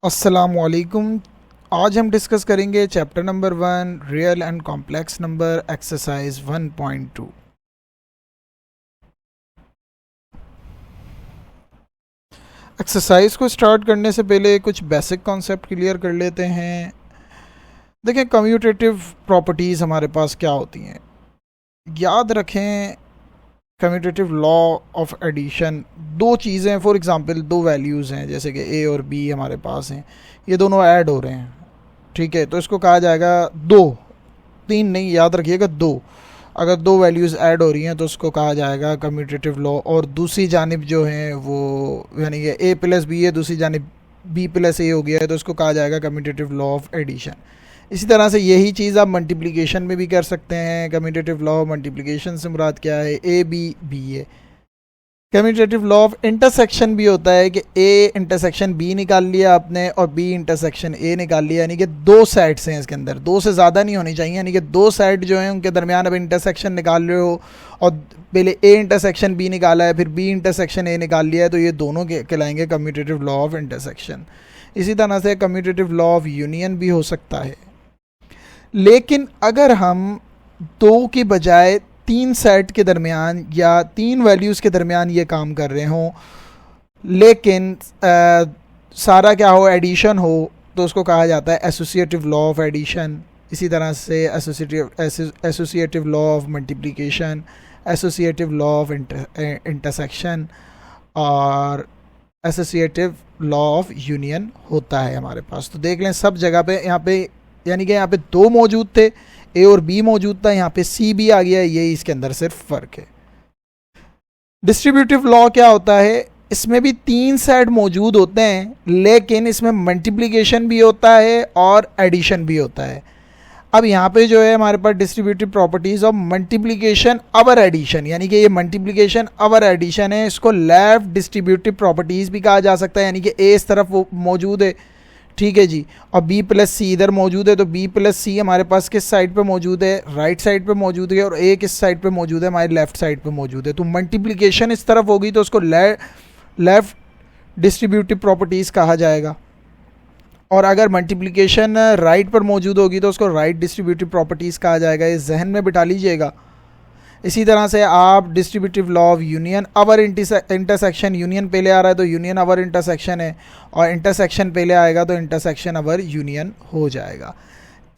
अस्सलामुअलैकुम। आज हम डिस्कस करेंगे chapter number 1 real and complex number exercise 1.2। Exercise को स्टार्ट करने से पहले कुछ बेसिक कॉन्सेप्ट क्लियर कर लेते हैं। देखें, कम्यूटेटिव प्रॉपर्टीज़ हमारे पास क्या होती हैं। याद रखें, कम्यूटेटिव लॉ ऑफ एडिशन दो चीज़ें, फॉर एग्जांपल दो वैल्यूज़ हैं जैसे कि ए और बी हमारे पास हैं, ये दोनों ऐड हो रहे हैं, ठीक है, तो इसको कहा जाएगा दो, तीन नहीं, याद रखिएगा दो। अगर दो वैल्यूज़ ऐड हो रही हैं तो उसको कहा जाएगा कम्यूटेटिव लॉ। और दूसरी जानिब जो है वो यानी कि ए प्लस बी है, दूसरी जानिब बी प्लस ए हो गया है, तो उसको कहा जाएगा कम्यूटेटिव लॉ ऑफ एडिशन। इसी तरह से यही चीज़ आप मल्टीप्लिकेशन में भी कर सकते हैं। कम्यूटेटिव लॉ ऑफ मल्टीप्लिकेशन से मुराद क्या है, A B B A. Commutative law of intersection भी होता है कि ए इंटरसेक्शन बी निकाल लिया आपने और बी इंटरसेक्शन ए निकाल लिया, यानी कि दो साइड्स हैं इसके अंदर, दो से ज़्यादा नहीं होनी चाहिए, यानी कि दो साइड जो हैं उनके दरमियान अब इंटरसेक्शन निकाल रहे हो और पहले ए इंटरसेक्शन बी निकाला है फिर बी इंटरसेक्शन ए निकाल लिया है, तो ये दोनों कहलाएंगे कम्यूटेटिव लॉ ऑफ इंटरसेक्शन। इसी तरह से कम्यूटेटिव लॉ ऑफ यूनियन भी हो सकता है। लेकिन अगर हम दो की बजाय तीन सेट के दरमियान या तीन वैल्यूज़ के दरमियान ये काम कर रहे हों, लेकिन सारा क्या हो, एडिशन हो, तो उसको कहा जाता है एसोसिएटिव लॉ ऑफ एडिशन। इसी तरह से associative law of multiplication, associative law of intersection और एसोसिएटिव लॉ ऑफ यूनियन होता है हमारे पास। तो देख लें, सब जगह पे यहाँ पे यानी कि यहाँ पे दो मौजूद थे, ए और बी मौजूद था, यहाँ पे सी भी आ गया है, ये इसके अंदर सिर्फ फ़र्क है। डिस्ट्रीब्यूटिव लॉ क्या होता है, इसमें भी तीन साइड मौजूद होते हैं, लेकिन इसमें मल्टीप्लिकेशन भी होता है और एडिशन भी होता है। अब यहाँ पे जो है हमारे पास distributive properties of multiplication over addition, यानी कि ये मल्टीप्लिकेशन अवर एडिशन है, इसको लेफ्ट डिस्ट्रीब्यूटिव प्रॉपर्टीज़ भी कहा जा सकता है, यानी कि ए इस तरफ मौजूद है, ठीक है जी, और b प्लस सी इधर मौजूद है, तो b प्लस सी हमारे पास किस साइड पे मौजूद है, राइट साइड पे मौजूद है, और a किस साइड पे मौजूद है, हमारे लेफ्ट साइड पे मौजूद है। तो मल्टीप्लिकेशन इस तरफ होगी तो उसको लेफ्ट डिस्ट्रीब्यूटिव प्रॉपर्टीज़ कहा जाएगा, और अगर मल्टीप्लिकेशन राइट पर मौजूद होगी तो उसको राइट डिस्ट्रीब्यूटिव प्रॉपर्टीज़ कहा जाएगा। ये जहन में बिठा लीजिएगा। इसी तरह से आप distributive law of union our intersection, union पहले आ रहा है तो यूनियन अवर इंटरसेक्शन है, और इंटरसेक्शन पहले आएगा तो इंटरसेक्शन अवर यूनियन हो जाएगा।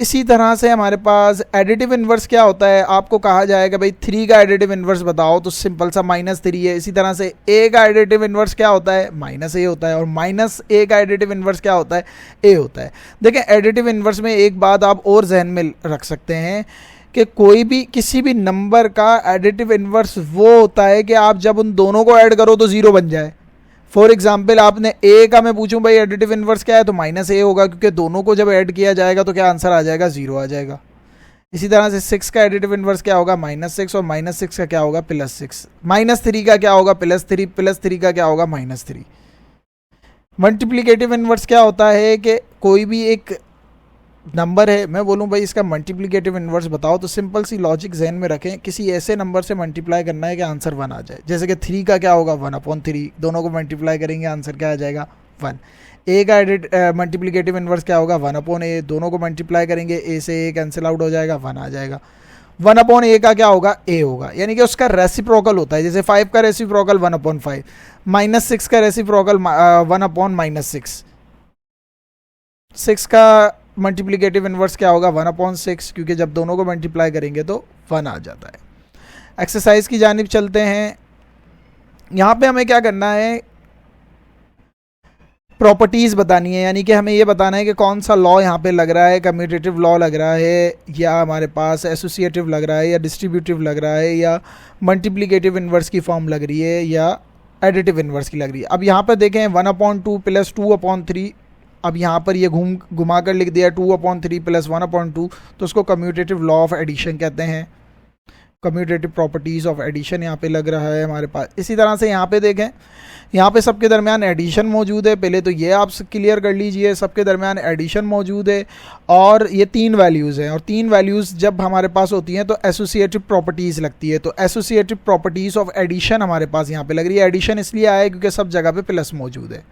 इसी तरह से हमारे पास एडिटिव इन्वर्स क्या होता है, आपको कहा जाएगा भाई 3 का एडिटिव इन्वर्स बताओ, तो सिंपल सा -3 है। इसी तरह से ए का एडिटिव इन्वर्स क्या होता है, -a होता है, और -a का एडिटिव इन्वर्स क्या होता है, a होता है। देखें, एडिटिव इन्वर्स में एक बात आप और जहन में रख सकते हैं कि कोई भी किसी भी नंबर का एडिटिव इन्वर्स वो होता है कि आप जब उन दोनों को ऐड करो तो ज़ीरो बन जाए। फॉर एग्जांपल, आपने ए का मैं पूछूं भाई एडिटिव इन्वर्स क्या है, तो -a होगा, क्योंकि दोनों को जब ऐड किया जाएगा तो क्या आंसर आ जाएगा, 0 आ जाएगा। इसी तरह से 6 का एडिटिव इन्वर्स क्या होगा, -6, और -6 का क्या होगा, +6। -3 का क्या होगा, +3, +3 का क्या होगा, -3। मल्टीप्लिकेटिव इन्वर्स क्या होता है कि कोई भी एक नंबर है, मैं बोलूँ भाई इसका मल्टीप्लिकेटिव इन्वर्स बताओ, तो सिंपल सी लॉजिक जहन में रखें, किसी ऐसे नंबर से मल्टीप्लाई करना है कि आंसर 1 आ जाए। जैसे कि 3 का क्या होगा, 1/3, दोनों को मल्टीप्लाई करेंगे आंसर क्या आ जाएगा, 1। ए का मल्टीप्लिकेटिव इन्वर्स क्या होगा, 1/a, दोनों को मल्टीप्लाई करेंगे, ए से ए कैंसिल आउट हो जाएगा, 1 आ जाएगा। 1/a का क्या होगा, a होगा, यानी कि उसका रेसिप्रोकल होता है। जैसे 5 का रेसिप्रोकल 1/5, -6 का रेसिप्रोकल 1/-6, 6 का मल्टीप्लिकेटिव इन्वर्स क्या होगा, 1/6, क्योंकि जब दोनों को मल्टीप्लाई करेंगे तो 1 आ जाता है। एक्सरसाइज की जानिब चलते हैं। यहाँ पे हमें क्या करना है, प्रॉपर्टीज़ बतानी है, यानी कि हमें ये बताना है कि कौन सा लॉ यहाँ पे लग रहा है, कम्यूटेटिव लॉ लग रहा है, या हमारे पास एसोसिएटिव लग रहा है, या डिस्ट्रीब्यूटिव लग रहा है, या मल्टीप्लिकेटिव इन्वर्स की फॉर्म लग रही है, या एडिटिव इन्वर्स की लग रही है। अब यहाँ पर देखें 1/2 + 2/3, अब यहाँ पर ये घुमा कर लिख दिया 2/3 + 1/2, तो उसको कम्यूटेटिव लॉ ऑफ एडिशन कहते हैं। कम्यूटेटिव प्रॉपर्टीज़ ऑफ एडिशन यहाँ पे लग रहा है हमारे पास। इसी तरह से यहाँ पे देखें, यहाँ पे सबके दरमियान एडिशन मौजूद है, पहले तो ये आप क्लियर कर लीजिए, सबके दरमियान एडिशन मौजूद है, और ये 3 वैल्यूज़ हैं, और 3 वैल्यूज़ जब हमारे पास होती हैं तो एसोसिएटिव प्रॉपर्टीज़ लगती है। तो एसोसिएटिव प्रॉपर्टीज़ ऑफ एडिशन हमारे पास यहाँ पे लग रही है। एडिशन इसलिए आया है क्योंकि सब जगह पे प्लस मौजूद है।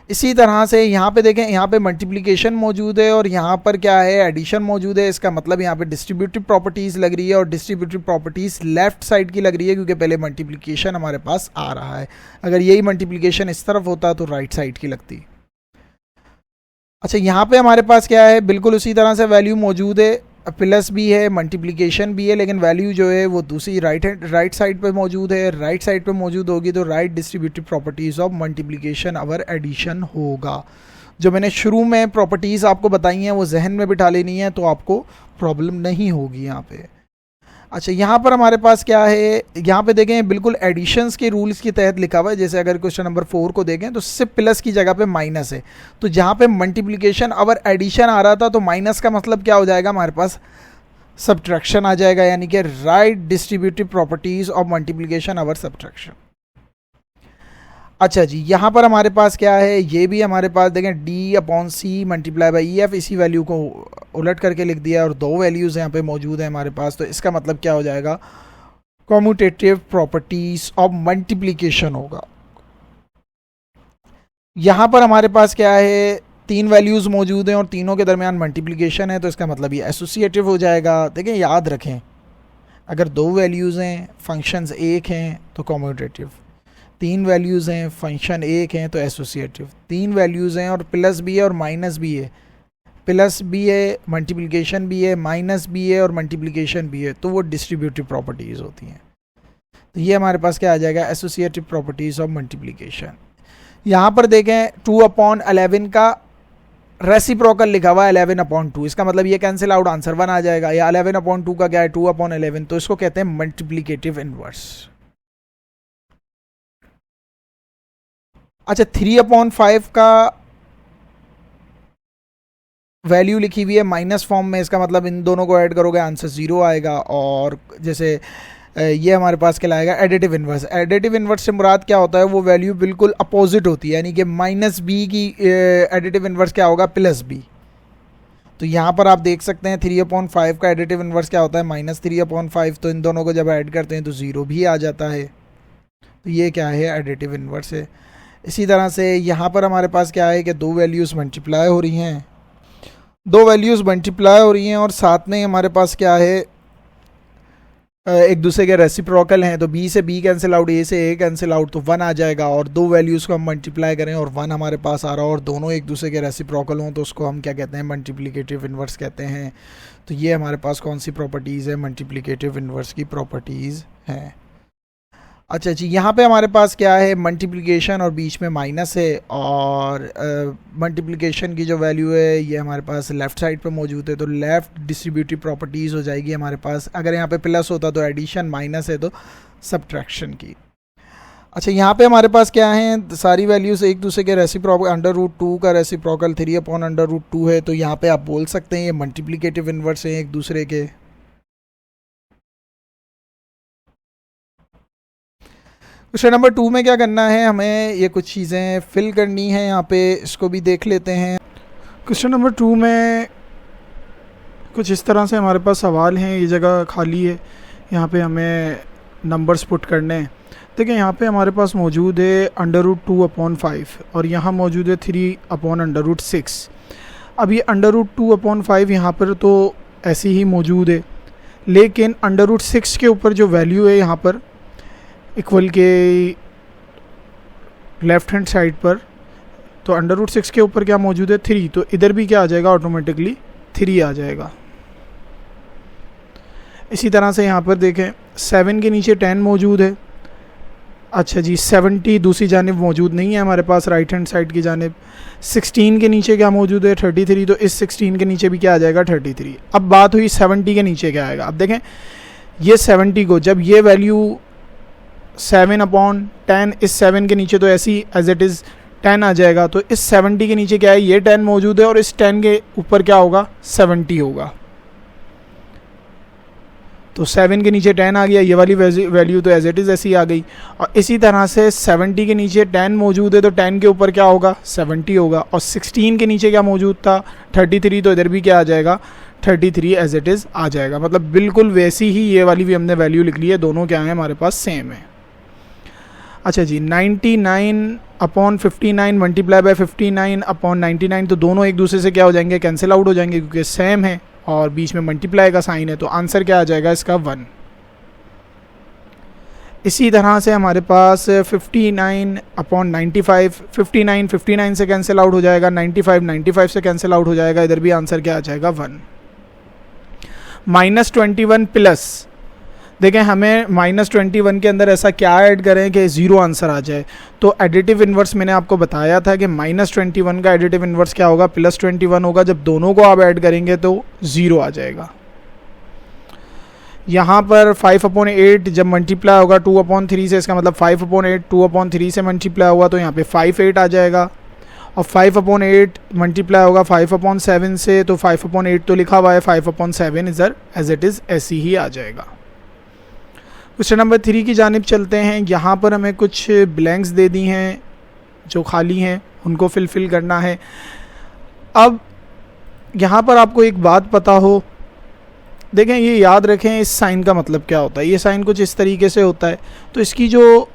इसी तरह से यहाँ पे देखें, यहाँ पे मल्टीप्लिकेशन मौजूद है और यहाँ पर क्या है, एडिशन मौजूद है। इसका मतलब यहाँ पे डिस्ट्रीब्यूटिव प्रॉपर्टीज़ लग रही है और डिस्ट्रीब्यूटिव प्रॉपर्टीज़ लेफ़्ट साइड की लग रही है क्योंकि पहले मल्टीप्लिकेशन हमारे पास आ रहा है। अगर यही मल्टीप्लिकेशन इस तरफ होता तो राइट साइड की लगती। अच्छा, यहाँ पे हमारे पास क्या है, बिल्कुल उसी तरह से वैल्यू मौजूद है, प्लस भी है, मल्टीप्लिकेशन भी है, लेकिन वैल्यू जो है वो दूसरी राइट साइड पे मौजूद है। राइट साइड पे मौजूद होगी तो right distributive properties of multiplication और एडिशन होगा। जो मैंने शुरू में प्रॉपर्टीज़ आपको बताई हैं वो जहन में बिठा लेनी है तो आपको प्रॉब्लम नहीं होगी यहाँ पे। अच्छा, यहाँ पर हमारे पास क्या है, यहाँ पे देखें बिल्कुल एडिशंस के रूल्स के तहत लिखा हुआ है। जैसे अगर क्वेश्चन नंबर 4 को देखें तो सिर्फ प्लस की जगह पे माइनस है, तो जहाँ पे मल्टीप्लिकेशन और एडिशन आ रहा था तो माइनस का मतलब क्या हो जाएगा, हमारे पास सब्ट्रैक्शन आ जाएगा, यानी कि right distributive properties of multiplication और सब्ट्रैक्शन। अच्छा जी, यहाँ पर हमारे पास क्या है, ये भी हमारे पास देखें D/C मल्टीप्लाई बाई EF, इसी वैल्यू को उलट करके लिख दिया और दो वैल्यूज़ यहाँ पे मौजूद हैं हमारे पास। तो इसका मतलब क्या हो जाएगा, कम्यूटेटिव प्रॉपर्टीज़ ऑफ मल्टीप्लिकेशन होगा। यहाँ पर हमारे पास क्या है, तीन वैल्यूज़ मौजूद हैं और तीनों के दरमियान मल्टीप्लिकेशन है, तो इसका मतलब ये एसोसिएटिव हो जाएगा। देखें, याद रखें, अगर दो वैल्यूज़ हैं, फंक्शंस एक हैं तो कम्यूटेटिव, तीन वैल्यूज़ हैं, फंक्शन एक हैं तो एसोसिएटिव, तीन वैल्यूज़ हैं और प्लस भी है और माइनस भी है, प्लस भी है, मल्टीप्लिकेशन भी है, माइनस भी है और मल्टीप्लिकेशन भी है, तो वो डिस्ट्रीब्यूटिव प्रॉपर्टीज़ होती हैं। तो ये हमारे पास क्या आ जाएगा, एसोसिएटिव प्रॉपर्टीज़ ऑफ मल्टीप्लिकेशन। यहाँ पर देखें 2/11 का रेसिप्रोकल लिखा हुआ है 11/2, इसका मतलब ये कैंसिल आउट, आंसर 1 आ जाएगा। या 11/2 का क्या है, 2/11, तो इसको कहते हैं मल्टीप्लिकेटिव इनवर्स। अच्छा, 3/5 का वैल्यू लिखी हुई है माइनस फॉर्म में, इसका मतलब इन दोनों को ऐड करोगे आंसर 0 आएगा। और जैसे ये हमारे पास क्या लाएगा, एडिटिव इन्वर्स। एडिटिव इन्वर्स से मुराद क्या होता है, वो वैल्यू बिल्कुल अपोजिट होती है, यानी कि -b की एडिटिव इन्वर्स क्या होगा, +b। तो यहाँ पर आप देख सकते हैं 3/5 का एडिटिव इन्वर्स क्या होता है, -3/5, तो इन दोनों को जब ऐड करते हैं तो 0 भी आ जाता है। तो ये क्या है, एडिटिव इन्वर्स है। इसी तरह से यहाँ पर हमारे पास क्या है कि दो वैल्यूज़ मल्टीप्लाई हो रही हैं, दो वैल्यूज़ मल्टीप्लाई हो रही हैं और साथ में हमारे पास क्या है, एक दूसरे के रेसिप्रोकल हैं, तो b से b कैंसिल आउट, a से a कैंसिल आउट, तो 1 आ जाएगा। और दो वैल्यूज़ को हम मल्टीप्लाई करें और 1 हमारे पास आ रहा हो और दोनों एक दूसरे के रेसिप्रोकल हों, तो उसको हम क्या कहते हैं, मल्टीप्लिकेटिव इन्वर्स कहते हैं। तो ये हमारे पास कौन सी प्रॉपर्टीज़ है, मल्टीप्लिकेटिव इन्वर्स की प्रॉपर्टीज़ हैं। अच्छा जी, यहाँ पे हमारे पास क्या है, मल्टीप्लिकेशन और बीच में माइनस है, और मल्टीप्लिकेशन की जो वैल्यू है ये हमारे पास लेफ़्ट साइड पे मौजूद है, तो लेफ़्ट डिस्ट्रीब्यूटिव प्रॉपर्टीज़ हो जाएगी हमारे पास। अगर यहाँ पे प्लस होता तो एडिशन, माइनस है तो सब्ट्रैक्शन की। अच्छा, यहाँ पे हमारे पास क्या है, सारी वैल्यूज़ एक दूसरे के रेसिप्रोकल, √2 का रेसिप्रोकल 3/√2 है, तो यहाँ पे आप बोल सकते हैं ये मल्टीप्लिकेटिव इन्वर्स हैं एक दूसरे के। क्वेश्चन नंबर 2 में क्या करना है, हमें ये कुछ चीज़ें फिल करनी है, यहाँ पे इसको भी देख लेते हैं। क्वेश्चन नंबर 2 में कुछ इस तरह से हमारे पास सवाल हैं, ये जगह खाली है, यहाँ पे हमें नंबर्स पुट करने हैं। देखिए, यहाँ पे हमारे पास मौजूद है √2/5 और यहाँ मौजूद है 3/√6। अब ये √2/5 यहाँ पर तो ऐसे ही मौजूद है, लेकिन √6 के ऊपर जो वैल्यू है यहाँ पर इक्वल के लेफ़्ट हैंड साइड पर, तो √6 के ऊपर क्या मौजूद है, 3, तो इधर भी क्या आ जाएगा, ऑटोमेटिकली 3 आ जाएगा। इसी तरह से यहाँ पर देखें 7 के नीचे 10 मौजूद है। अच्छा जी, 70 दूसरी जानिब मौजूद नहीं है हमारे पास, राइट हैंड साइड की जानिब। 16 के नीचे क्या मौजूद है, 33, तो इस 16 के नीचे भी क्या आ जाएगा, 33। अब बात हुई 70 के नीचे क्या आएगा। अब देखें, ये 70 को जब ये वैल्यू 7/10, इस 7 के नीचे तो ऐसी एज इट इज़ 10 आ जाएगा, तो इस 70 के नीचे क्या है, ये 10 मौजूद है और इस 10 के ऊपर क्या होगा, 70 होगा। तो 7 के नीचे 10 आ गया, ये वाली वैल्यू तो एज इट इज़ ऐसी आ गई। और इसी तरह से 70 के नीचे 10 मौजूद है, तो 10 के ऊपर क्या होगा, 70 होगा। और 16 के नीचे क्या मौजूद था, 33, तो इधर भी क्या आ जाएगा, 33 एज इट इज़ आ जाएगा। मतलब बिल्कुल वैसी ही ये वाली भी हमने वैल्यू लिख ली है, दोनों क्या है हमारे पास, सेम है। अच्छा जी, 99/59 मल्टीप्लाई बाय 59/99, तो दोनों एक दूसरे से क्या हो जाएंगे, कैंसिल आउट हो जाएंगे क्योंकि सेम है और बीच में मल्टीप्लाई का साइन है, तो आंसर क्या आ जाएगा इसका 1। इसी तरह से हमारे पास 59/95, 59 से कैंसिल आउट हो जाएगा, 95 से कैंसिल आउट हो जाएगा, इधर भी आंसर क्या आ जाएगा 1। -21 प्लस, देखें हमें -21 के अंदर ऐसा क्या ऐड करें कि 0 आंसर आ जाए। तो एडिटिव इन्वर्स मैंने आपको बताया था कि -21 का एडिटिव इन्वर्स क्या होगा, +21 होगा। जब दोनों को आप ऐड करेंगे तो 0 आ जाएगा। यहाँ पर 5/8 जब मल्टीप्लाई होगा 2/3 से, इसका मतलब 5/8 2/3 से मल्टीप्लाई होगा तो यहाँ पे 5/8 आ जाएगा। और 5/8 मल्टीप्लाई होगा 5/7 से, तो 5/8 तो लिखा हुआ है, 5/7 इधर एज इट इज़ ऐसी ही आ जाएगा। क्वेश्चन नंबर 3 की जानिब चलते हैं। यहाँ पर हमें कुछ ब्लैंक्स दे दी हैं जो खाली हैं, उनको फिल करना है। अब यहाँ पर आपको एक बात पता हो, देखें ये याद रखें इस साइन का मतलब क्या होता है। ये साइन कुछ इस तरीके से होता है, तो इसकी जो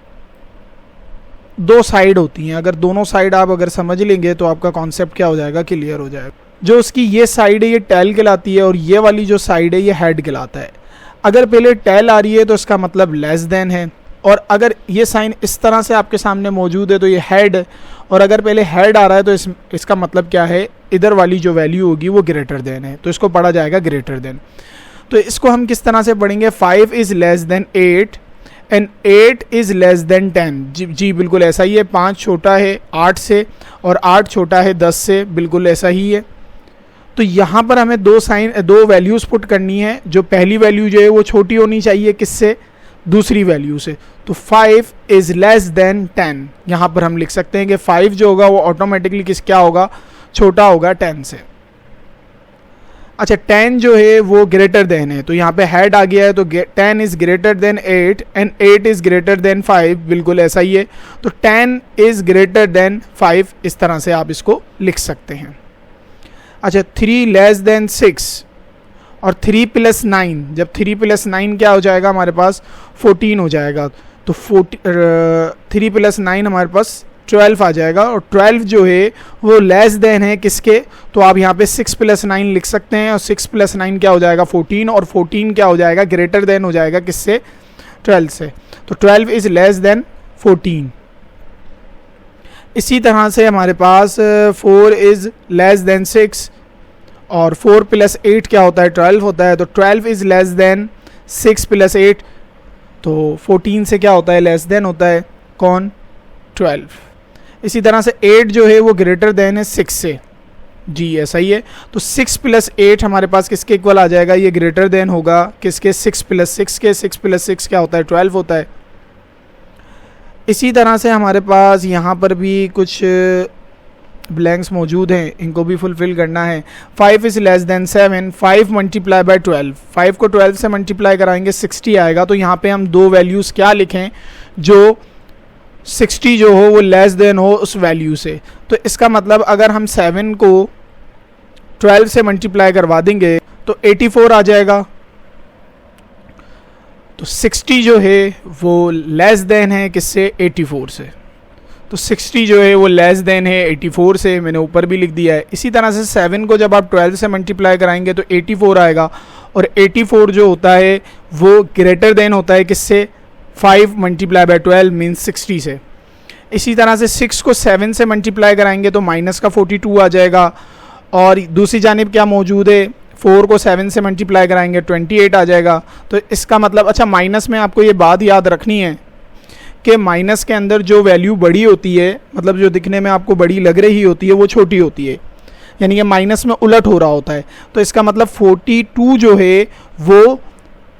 2 साइड होती हैं, अगर दोनों साइड आप अगर समझ लेंगे तो आपका कॉन्सेप्ट क्या हो जाएगा, क्लियर हो जाएगा। जो उसकी ये साइड है ये टेल कहलाती है और ये वाली जो साइड है ये हेड कहलाता है। अगर पहले टेल आ रही है तो इसका मतलब लेस देन है, और अगर ये साइन इस तरह से आपके सामने मौजूद है तो ये हेड, और अगर पहले हेड आ रहा है तो इसका मतलब क्या है, इधर वाली जो वैल्यू होगी वो ग्रेटर देन है, तो इसको पढ़ा जाएगा ग्रेटर देन। तो इसको हम किस तरह से पढ़ेंगे, 5 is less than 8 and 8 is less than 10। जी बिल्कुल ऐसा ही है। 5 छोटा है 8 से और 8 छोटा है 10 से, बिल्कुल ऐसा ही है। तो यहाँ पर हमें 2 वैल्यूज़ पुट करनी है। जो पहली वैल्यू जो है वो छोटी होनी चाहिए किससे, दूसरी वैल्यू से। तो 5 इज़ लेस देन 10, यहाँ पर हम लिख सकते हैं कि 5 जो होगा वो ऑटोमेटिकली क्या होगा, छोटा होगा 10 से। अच्छा 10 जो है वो ग्रेटर देन है, तो यहाँ पे हेड आ गया है, तो 10 is greater than 8 and 8 is greater than 5, बिल्कुल ऐसा ही है। तो 10 इज़ ग्रेटर देन 5, इस तरह से आप इसको लिख सकते हैं। अच्छा 3 लेस देन 6 और 3 + 9, जब 3 + 9 क्या हो जाएगा हमारे पास, 14 हो जाएगा। तो 3 + 9 हमारे पास 12 आ जाएगा, और 12 जो है वो लेस देन है किसके, तो आप यहाँ पे 6 + 9 लिख सकते हैं, और 6 + 9 क्या हो जाएगा 14, और 14 क्या हो जाएगा, ग्रेटर देन हो जाएगा किससे, 12 से। तो 12 इज़ लेस देन 14। इसी तरह से हमारे पास 4 इज़ लेस देन 6 और 4 + 8 क्या होता है, 12 होता है। तो 12 इज़ लेस देन 6 + 8, तो 14 से क्या होता है, लेस देन होता है कौन, 12। इसी तरह से 8 जो है वो ग्रेटर देन है 6 से, जी ऐसा ही है। तो 6 + 8 हमारे पास किसके इक्वल आ जाएगा, ये ग्रेटर देन होगा किसके, 6 + 6 के। 6 + 6 क्या होता है, 12 होता है। इसी तरह से हमारे पास यहाँ पर भी कुछ ब्लैंक्स मौजूद हैं, इनको भी फुलफिल करना है। 5 is less than 7, 5 multiply by 12, 5 को 12 से मल्टीप्लाई कराएंगे 60 आएगा। तो यहाँ पे हम 2 वैल्यूज़ क्या लिखें, जो 60 जो हो वो लेस देन हो उस वैल्यू से। तो इसका मतलब अगर हम 7 को 12 से मल्टीप्लाई करवा देंगे तो 84 आ जाएगा। तो 60 जो है वो लेस देन है किससे, 84 से। तो 60 जो है वो लेस देन है 84 से, मैंने ऊपर भी लिख दिया है। इसी तरह से 7 को जब आप 12 से मल्टीप्लाई कराएंगे तो 84 आएगा, और 84 जो होता है वो ग्रेटर देन होता है किससे, 5 मल्टीप्लाई बाय 12 मीन्स 60 से। इसी तरह से 6 को 7 से मल्टीप्लाई कराएंगे तो माइनस का 42 आ जाएगा, और दूसरी जानिब क्या मौजूद है, 4 को 7 से मल्टीप्लाई कराएंगे 28 आ जाएगा। तो इसका मतलब, अच्छा माइनस में आपको ये बात याद रखनी है कि माइनस के अंदर जो वैल्यू बड़ी होती है, मतलब जो दिखने में आपको बड़ी लग रही होती है वो छोटी होती है, यानी कि माइनस में उलट हो रहा होता है। तो इसका मतलब 42 जो है वो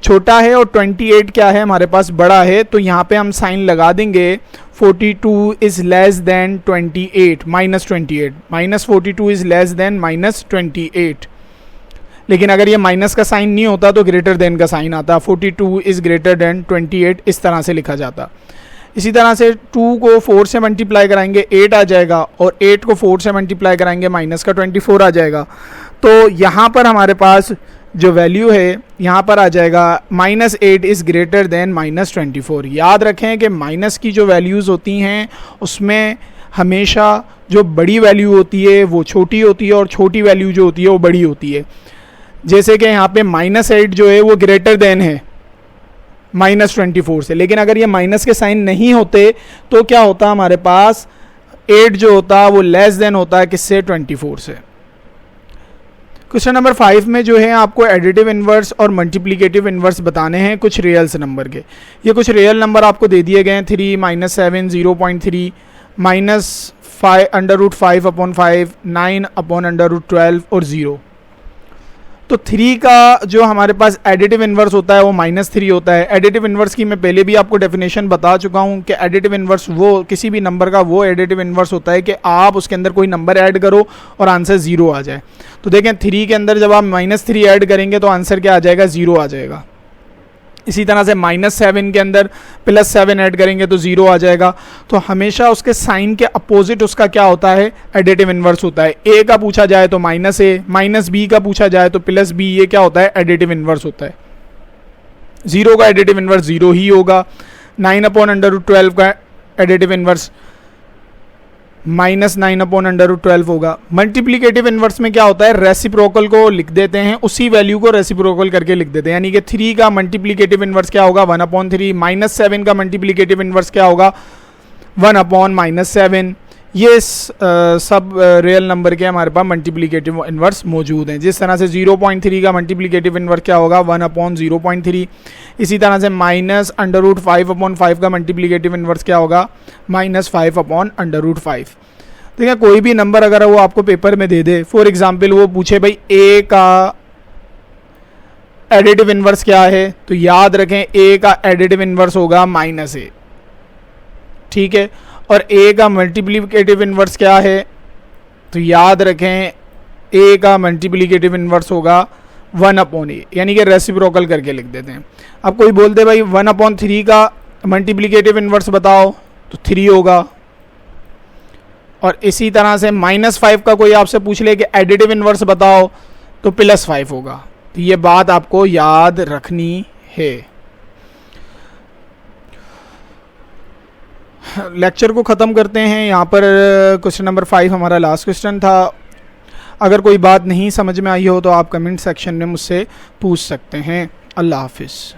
छोटा है और 28 क्या है हमारे पास, बड़ा है। तो यहाँ पे हम साइन लगा देंगे 42 is less than 28, -28, -42 is less than -28। लेकिन अगर ये माइनस का साइन नहीं होता तो ग्रेटर देन का साइन आता, 42 इज़ ग्रेटर देन 28, इस तरह से लिखा जाता। इसी तरह से 2 को 4 से मल्टीप्लाई कराएंगे 8 आ जाएगा, और 8 को 4 से मल्टीप्लाई कराएंगे माइनस का 24 आ जाएगा। तो यहाँ पर हमारे पास जो वैल्यू है यहाँ पर आ जाएगा -8 इज़ ग्रेटर देन -24। याद रखें कि माइनस की जो वैल्यूज़ होती हैं उसमें हमेशा जो बड़ी वैल्यू होती है वो छोटी होती है और छोटी वैल्यू जो होती है वो बड़ी होती है। जैसे कि यहाँ पे -8 जो है वो ग्रेटर देन है -24 से, लेकिन अगर ये माइनस के साइन नहीं होते तो क्या होता हमारे पास 8 जो होता वो लेस देन होता है किससे, 24 से। क्वेश्चन नंबर 5 में जो है आपको एडिटिव इन्वर्स और मल्टीप्लिकेटिव इन्वर्स बताने हैं कुछ रियल्स नंबर के। ये कुछ रियल नंबर आपको दे दिए गए हैं, 3, -7, 0.3, -5/5, 9/√12 और 0। तो 3 का जो हमारे पास एडिटिव इन्वर्स होता है वो -3 होता है। एडिटिव इन्वर्स की मैं पहले भी आपको डेफिनेशन बता चुका हूँ कि एडिटिव इन्वर्स वो किसी भी नंबर का वो एडिटिव इन्वर्स होता है कि आप उसके अंदर कोई नंबर ऐड करो और आंसर 0 आ जाए। तो देखें 3 के अंदर जब आप -3 ऐड करेंगे तो आंसर क्या आ जाएगा, 0 आ जाएगा। इसी तरह से -7 के अंदर +7 ऐड करेंगे तो 0 आ जाएगा। तो हमेशा उसके साइन के अपोजिट उसका क्या होता है, एडिटिव इन्वर्स होता है। a का पूछा जाए तो -a, -b का पूछा जाए तो +b, ये क्या होता है, एडिटिव इन्वर्स होता है। 0 का एडिटिव इन्वर्स 0 ही होगा। 9/√12 का एडिटिव इन्वर्स -9/√12 होगा। मल्टीप्लिकेटिव इन्वर्स में क्या होता है, रेसिप्रोकल को लिख देते हैं, उसी वैल्यू को रेसिप्रोकल करके लिख देते हैं। यानी कि 3 का मल्टीप्लिकेटिव इन्वर्स क्या होगा, 1/3। -7 का मल्टीप्लिकेटिव इन्वर्स क्या होगा, 1/-7। ये सब रियल नंबर के हमारे पास मल्टीप्लिकेटिव इन्वर्स मौजूद हैं। जिस तरह से 0.3 का मल्टीप्लिकेटिव इन्वर्स क्या होगा, 1/0.3। इसी तरह से -√5/5 का मल्टीप्लिकेटिव इन्वर्स क्या होगा, -5/√5। देखिए कोई भी नंबर अगर वो आपको पेपर में दे दे, फॉर एग्जांपल वो पूछे भाई a का एडिटिव इन्वर्स क्या है, तो याद रखें a का एडिटिव इन्वर्स होगा -a, ठीक है। और a का मल्टीप्लिकेटिव इन्वर्स क्या है, तो याद रखें a का मल्टीप्लिकेटिव इन्वर्स होगा 1/a, यानी कि रेसिप्रोकल करके लिख देते हैं। अब कोई बोल दे भाई 1/3 का मल्टीप्लिकेटिव इन्वर्स बताओ, तो 3 होगा। और इसी तरह से -5 का कोई आपसे पूछ ले कि एडिटिव इन्वर्स बताओ, तो +5 होगा। तो ये बात आपको याद रखनी है। लेक्चर को ख़त्म करते हैं यहाँ पर। क्वेश्चन नंबर 5 हमारा लास्ट क्वेश्चन था। अगर कोई बात नहीं समझ में आई हो तो आप कमेंट सेक्शन में मुझसे पूछ सकते हैं। अल्लाह हाफिज़।